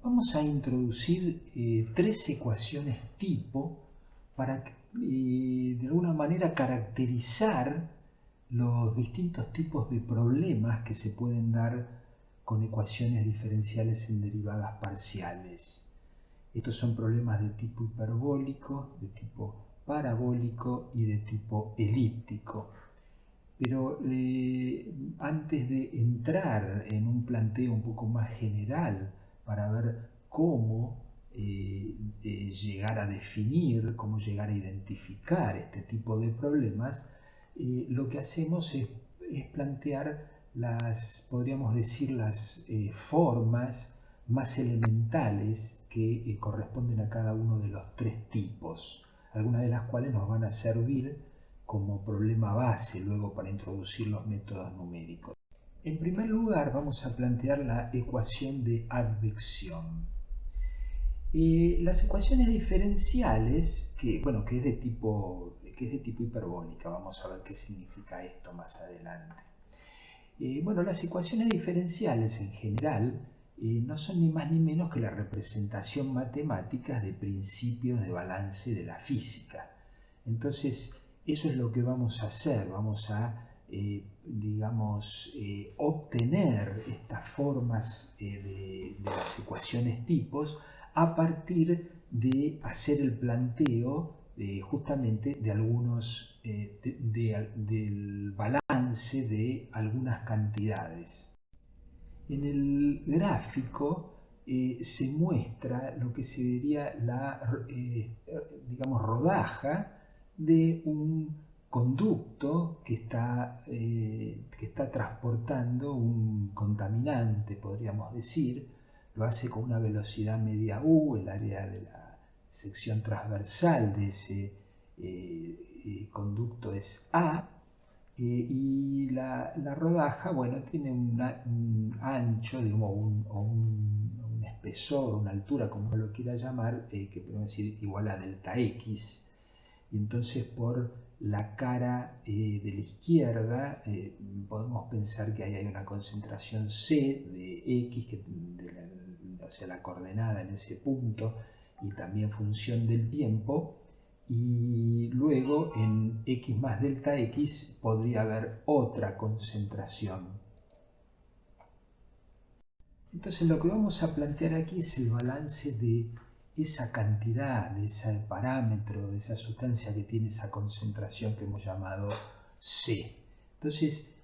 vamos a introducir tres ecuaciones tipo para de alguna manera caracterizar los distintos tipos de problemas que se pueden dar con ecuaciones diferenciales en derivadas parciales. Estos son problemas de tipo hiperbólico, de tipo parabólico y de tipo elíptico. Pero antes de entrar en un planteo un poco más general para ver cómo llegar a definir, cómo llegar a identificar este tipo de problemas, lo que hacemos es plantear podríamos decir, las formas más elementales que corresponden a cada uno de los tres tipos, algunas de las cuales nos van a servir como problema base luego para introducir los métodos numéricos. En primer lugar vamos a plantear la ecuación de advección. Las ecuaciones diferenciales, que es de tipo hiperbólica, vamos a ver qué significa esto más adelante. Las ecuaciones diferenciales en general no son ni más ni menos que la representación matemática de principios de balance de la física. Entonces, eso es lo que vamos a hacer, vamos a, obtener estas formas de las ecuaciones tipos a partir de hacer el planteo justamente de algunos, del balance de algunas cantidades. En el gráfico se muestra lo que sería la rodaja de un conducto que está transportando un contaminante, podríamos decir. Lo hace con una velocidad media u, el área de la sección transversal de ese conducto es A, y la rodaja, tiene un ancho, un espesor, una altura, como lo quiera llamar, que podemos decir igual a delta X. Y entonces por la cara de la izquierda podemos pensar que ahí hay una concentración C de X, o sea, la coordenada en ese punto, y también función del tiempo. Y luego en X más delta X podría haber otra concentración. Entonces lo que vamos a plantear aquí es el balance de esa cantidad, de ese parámetro, de esa sustancia que tiene esa concentración que hemos llamado C. Entonces,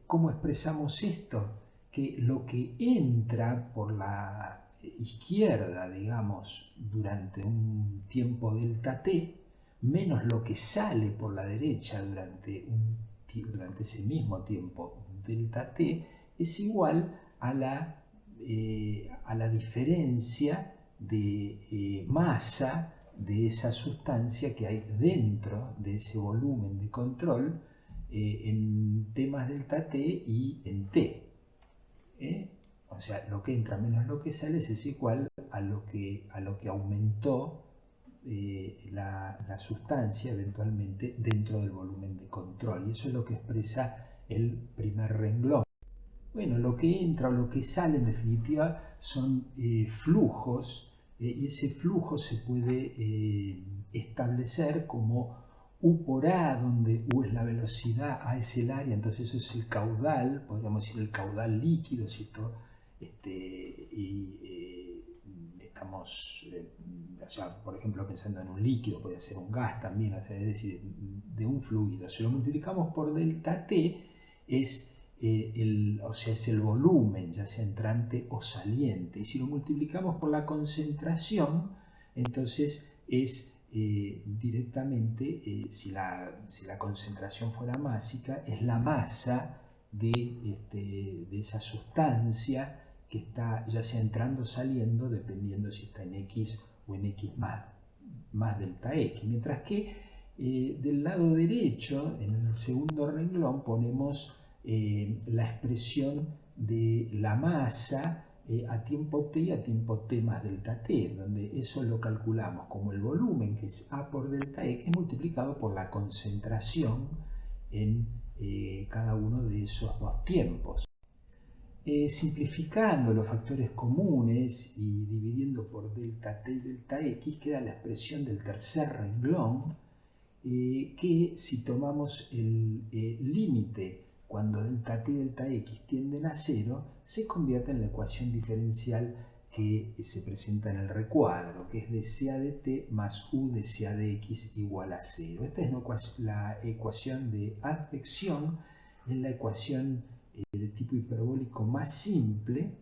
¿cómo expresamos esto? Que lo que entra por la izquierda, digamos, durante un tiempo delta t, menos lo que sale por la derecha durante ese mismo tiempo delta t, es igual a la diferencia de masa de esa sustancia que hay dentro de ese volumen de control en t más delta t y en t. O sea, lo que entra menos lo que sale es igual a lo que aumentó la sustancia eventualmente dentro del volumen de control. Y eso es lo que expresa el primer renglón. Lo que entra o lo que sale en definitiva son flujos, y ese flujo se puede establecer como U por A, donde U es la velocidad, A es el área, entonces eso es el caudal, podríamos decir el caudal líquido, si esto, estamos, por ejemplo, pensando en un líquido, puede ser un gas también, es decir, de un fluido. Si lo multiplicamos por delta T, es el volumen, ya sea entrante o saliente. Y si lo multiplicamos por la concentración, entonces es directamente, si la concentración fuera másica, es la masa de esa sustancia que está ya sea entrando o saliendo, dependiendo si está en X o en X más delta X. Mientras que del lado derecho, en el segundo renglón, ponemos la expresión de la masa a tiempo t y a tiempo t más delta t, donde eso lo calculamos como el volumen, que es A por delta X, multiplicado por la concentración en cada uno de esos dos tiempos. Simplificando los factores comunes y dividiendo por delta t y delta x, queda la expresión del tercer renglón, que si tomamos el límite cuando delta t y delta x tienden a 0, se convierte en la ecuación diferencial que se presenta en el recuadro, que es dCA de t más u dCA de x igual a 0. Esta es la ecuación de advección, es la ecuación de tipo hiperbólico más simple,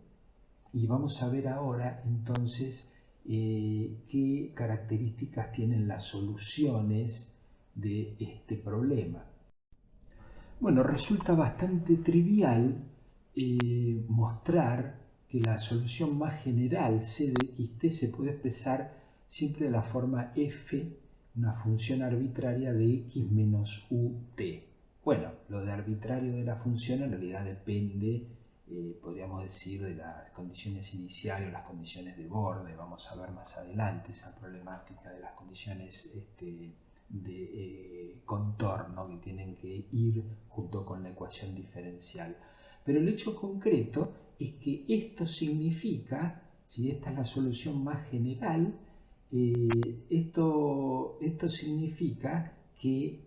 y vamos a ver ahora entonces qué características tienen las soluciones de este problema. Bueno, resulta bastante trivial mostrar que la solución más general c de xt se puede expresar siempre de la forma f, una función arbitraria de x menos ut. Bueno, lo de arbitrario de la función en realidad depende, podríamos decir, de las condiciones iniciales o las condiciones de borde. Vamos a ver más adelante esa problemática de las condiciones de contorno que tienen que ir junto con la ecuación diferencial. Pero el hecho concreto es que esto significa, si esta es la solución más general, esto significa que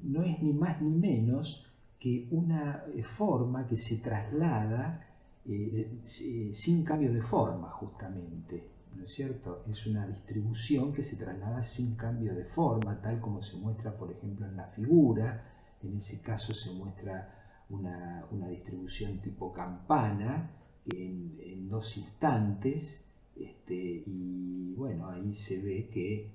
no es ni más ni menos que una forma que se traslada sin cambio de forma, justamente, ¿no es cierto? Es una distribución que se traslada sin cambio de forma, tal como se muestra, por ejemplo, en la figura. En ese caso se muestra una distribución tipo campana en dos instantes, y bueno, ahí se ve que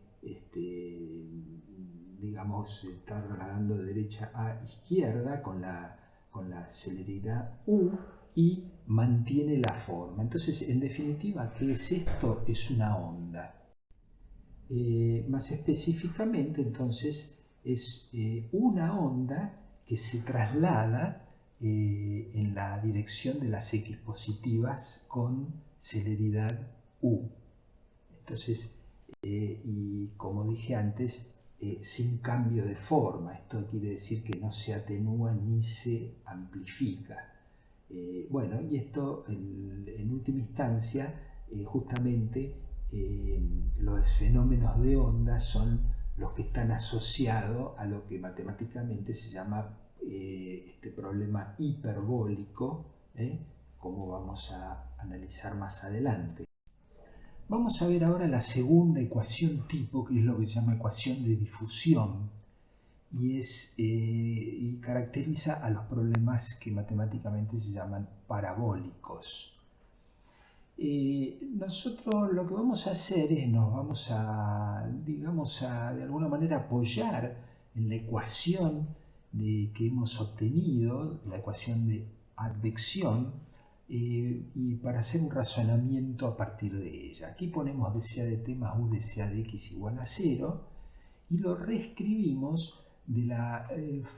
digamos, se está trasladando de derecha a izquierda con la celeridad u y mantiene la forma. Entonces, en definitiva, ¿qué es esto? Es una onda. Más específicamente, entonces, es una onda que se traslada en la dirección de las x positivas con celeridad u. Entonces, y como dije antes, sin cambio de forma. Esto quiere decir que no se atenúa ni se amplifica. Bueno, y esto en última instancia, justamente los fenómenos de onda son los que están asociados a lo que matemáticamente se llama este problema hiperbólico, como vamos a analizar más adelante. Vamos a ver ahora la segunda ecuación tipo, que es lo que se llama ecuación de difusión, y caracteriza a los problemas que matemáticamente se llaman parabólicos. Nosotros lo que vamos a hacer es nos vamos a, digamos, de alguna manera apoyar en la ecuación que hemos obtenido, la ecuación de advección, y para hacer un razonamiento a partir de ella. Aquí ponemos dCA de t más u dCA de x igual a 0 y lo reescribimos de la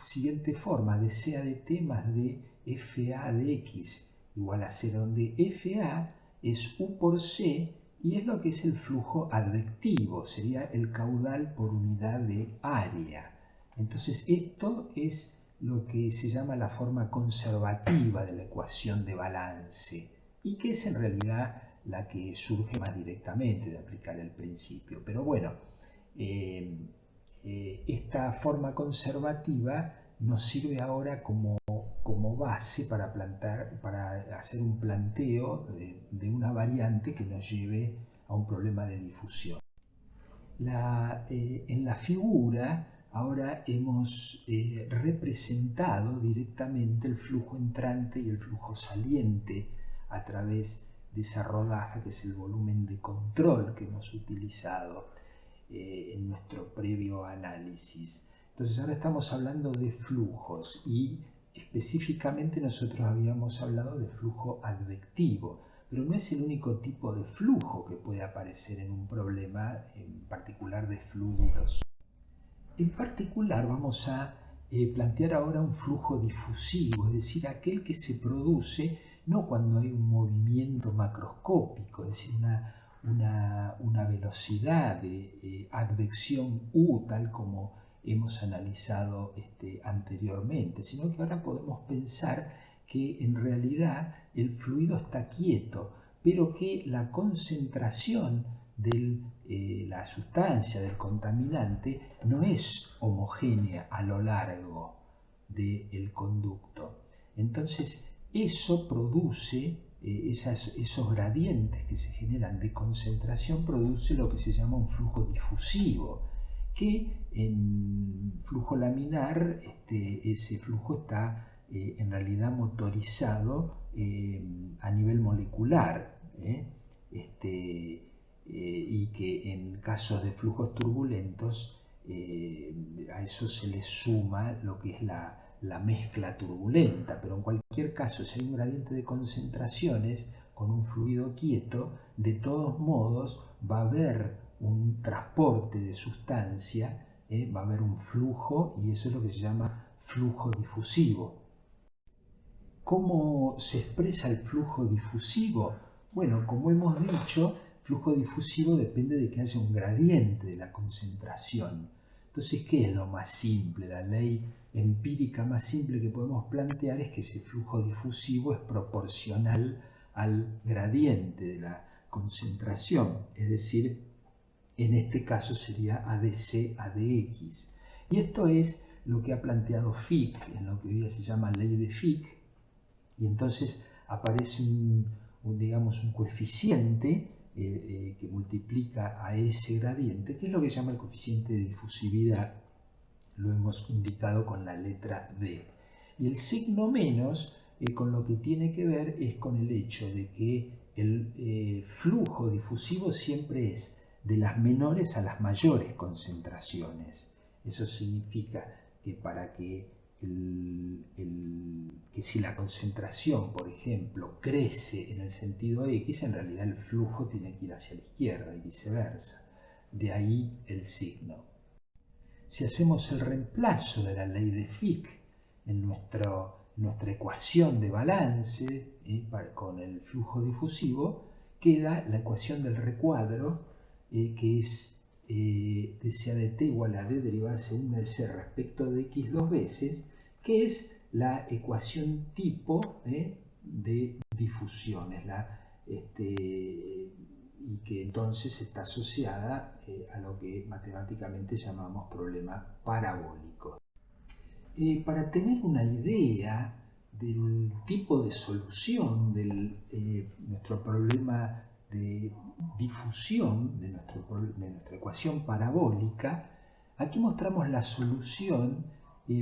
siguiente forma: dCA de t más de FA de x igual a 0, donde FA es u por c y es lo que es el flujo advectivo, sería el caudal por unidad de área. Entonces esto es lo que se llama la forma conservativa de la ecuación de balance, y que es en realidad la que surge más directamente de aplicar el principio. Pero bueno, esta forma conservativa nos sirve ahora como base para hacer un planteo de una variante que nos lleve a un problema de difusión. En la figura ahora hemos representado directamente el flujo entrante y el flujo saliente a través de esa rodaja, que es el volumen de control que hemos utilizado en nuestro previo análisis. Entonces ahora estamos hablando de flujos, y específicamente nosotros habíamos hablado de flujo advectivo, pero no es el único tipo de flujo que puede aparecer en un problema en particular de fluidos. En particular vamos a plantear ahora un flujo difusivo, es decir, aquel que se produce no cuando hay un movimiento macroscópico, es decir, una velocidad de advección u, tal como hemos analizado anteriormente, sino que ahora podemos pensar que en realidad el fluido está quieto, pero que la concentración de la sustancia, del contaminante, no es homogénea a lo largo del conducto. Entonces, eso produce, esos gradientes que se generan de concentración, produce lo que se llama un flujo difusivo, que en flujo laminar ese flujo está en realidad motorizado a nivel molecular, y que en casos de flujos turbulentos a eso se le suma lo que es la mezcla turbulenta, pero en cualquier caso, si hay un gradiente de concentraciones con un fluido quieto, de todos modos va a haber un transporte de sustancia, va a haber un flujo, y eso es lo que se llama flujo difusivo. ¿Cómo se expresa el flujo difusivo? Bueno, como hemos dicho, flujo difusivo depende de que haya un gradiente de la concentración. Entonces, ¿qué es lo más simple? La ley empírica más simple que podemos plantear es que ese flujo difusivo es proporcional al gradiente de la concentración, es decir, en este caso sería ADC ADX. Y esto es lo que ha planteado Fick, en lo que hoy día se llama ley de Fick, y entonces aparece digamos, un coeficiente que multiplica a ese gradiente, que es lo que se llama el coeficiente de difusividad, lo hemos indicado con la letra D. Y el signo menos, con lo que tiene que ver es con el hecho de que el flujo difusivo siempre es de las menores a las mayores concentraciones. Eso significa que para que si la concentración, por ejemplo, crece en el sentido X, en realidad el flujo tiene que ir hacia la izquierda y viceversa. De ahí el signo. Si hacemos el reemplazo de la ley de Fick en nuestra ecuación de balance con el flujo difusivo, queda la ecuación del recuadro, que es dc a dt igual a d derivada segunda de c respecto de x dos veces, que es la ecuación tipo de difusión, y que entonces está asociada a lo que matemáticamente llamamos problema parabólico. Para tener una idea del tipo de solución de nuestro problema de difusión, de nuestra ecuación parabólica, aquí mostramos la solución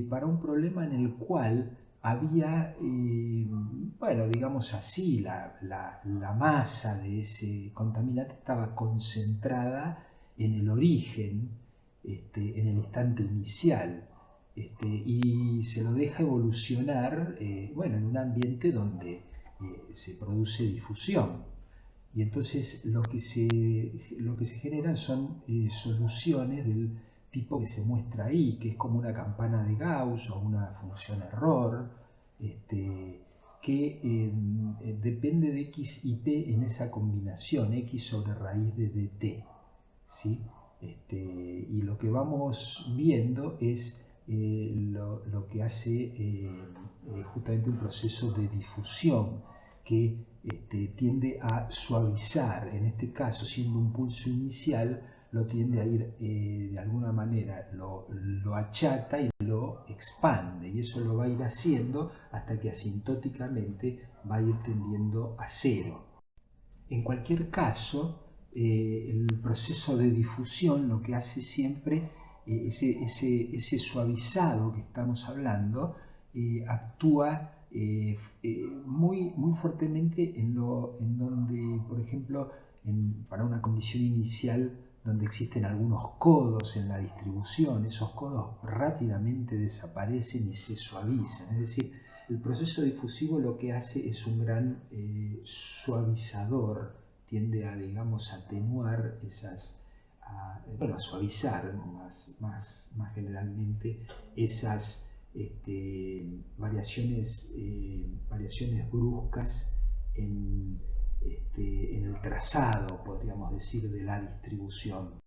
para un problema en el cual había, bueno, digamos así, la masa de ese contaminante estaba concentrada en el origen, en el instante inicial, y se lo deja evolucionar, bueno, en un ambiente donde se produce difusión. Y entonces lo que se generan son soluciones del tipo que se muestra ahí, que es como una campana de Gauss o una función error, que depende de x y t en esa combinación, x sobre raíz de dt, ¿sí? Y lo que vamos viendo es lo que hace justamente un proceso de difusión que tiende a suavizar, en este caso siendo un pulso inicial, lo tiende a ir de alguna manera, lo achata y lo expande, y eso lo va a ir haciendo hasta que asintóticamente va a ir tendiendo a cero. En cualquier caso, el proceso de difusión lo que hace siempre, ese suavizado que estamos hablando, actúa muy, muy fuertemente en donde, por ejemplo, para una condición inicial donde existen algunos codos en la distribución, esos codos rápidamente desaparecen y se suavizan. Es decir, el proceso difusivo lo que hace es un gran suavizador, tiende a, digamos, atenuar a suavizar más generalmente esas variaciones bruscas en el trazado, podríamos decir, de la distribución.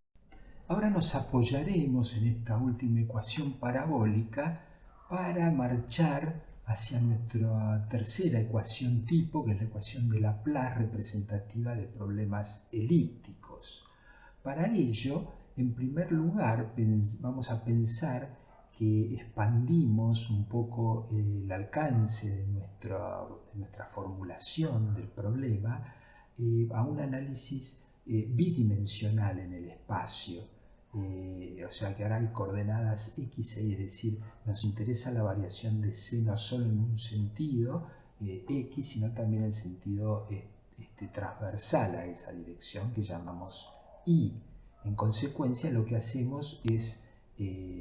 Ahora nos apoyaremos en esta última ecuación parabólica para marchar hacia nuestra tercera ecuación tipo, que es la ecuación de Laplace representativa de problemas elípticos. Para ello, en primer lugar, vamos a pensar que expandimos un poco el alcance de nuestra formulación del problema a un análisis bidimensional en el espacio. O sea que ahora hay coordenadas x e y, es decir, nos interesa la variación de c no solo en un sentido x, sino también en el sentido transversal a esa dirección que llamamos y. En consecuencia, lo que hacemos es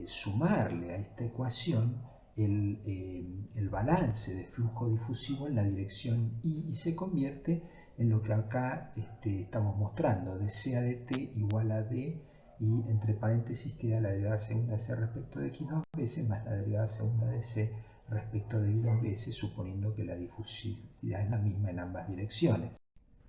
sumarle a esta ecuación el balance de flujo difusivo en la dirección y se convierte en lo que acá estamos mostrando, de c a dt igual a d, y entre paréntesis queda la derivada segunda de c respecto de x dos veces más la derivada segunda de c respecto de y dos veces, suponiendo que la difusividad es la misma en ambas direcciones.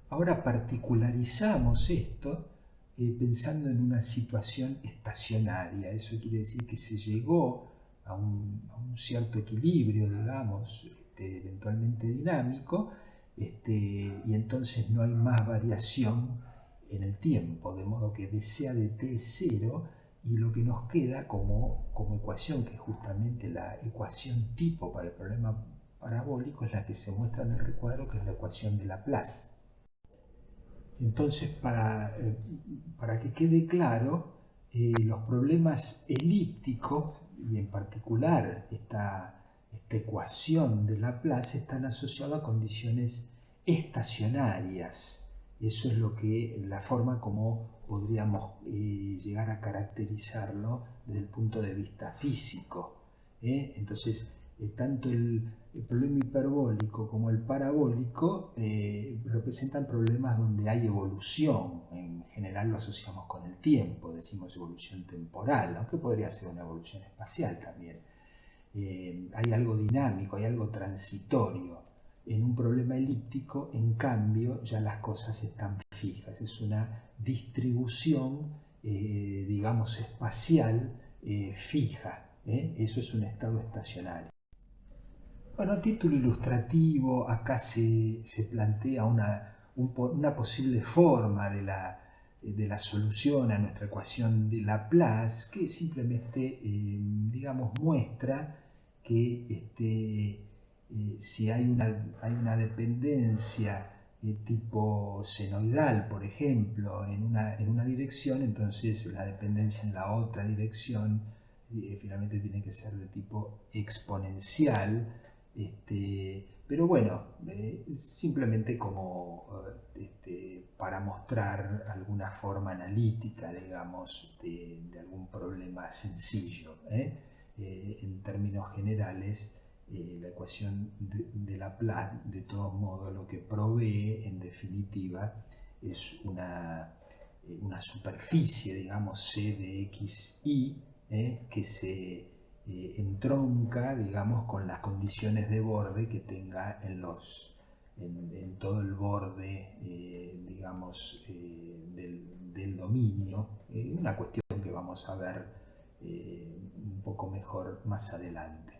Ahora particularizamos esto pensando en una situación estacionaria. Eso quiere decir que se llegó a un cierto equilibrio, digamos, eventualmente dinámico, y entonces no hay más variación en el tiempo, de modo que d c a dt es cero, y lo que nos queda como ecuación, que es justamente la ecuación tipo para el problema parabólico, es la que se muestra en el recuadro, que es la ecuación de Laplace. Entonces, para que quede claro, los problemas elípticos, y en particular esta ecuación de Laplace, están asociados a condiciones estacionarias. Eso es la forma como podríamos llegar a caracterizarlo desde el punto de vista físico. Entonces, tanto el problema hiperbólico como el parabólico representan problemas donde hay evolución. En general lo asociamos con el tiempo, decimos evolución temporal, aunque podría ser una evolución espacial también. Hay algo dinámico, hay algo transitorio. En un problema elíptico, en cambio, ya las cosas están fijas. Es una distribución, digamos, espacial fija. Eso es un estado estacionario. Bueno, a título ilustrativo, acá se plantea una posible forma de la solución a nuestra ecuación de Laplace, que simplemente, digamos, muestra que si hay una dependencia tipo senoidal, por ejemplo, en una dirección, entonces la dependencia en la otra dirección finalmente tiene que ser de tipo exponencial. Pero bueno, simplemente como para mostrar alguna forma analítica, digamos, de algún problema sencillo. En términos generales, la ecuación de Laplace, de todos modos, lo que provee, en definitiva, es una superficie, digamos, c de xy, que se entronca, digamos, con las condiciones de borde que tenga en todo el borde, digamos, del dominio. Una cuestión que vamos a ver un poco mejor más adelante.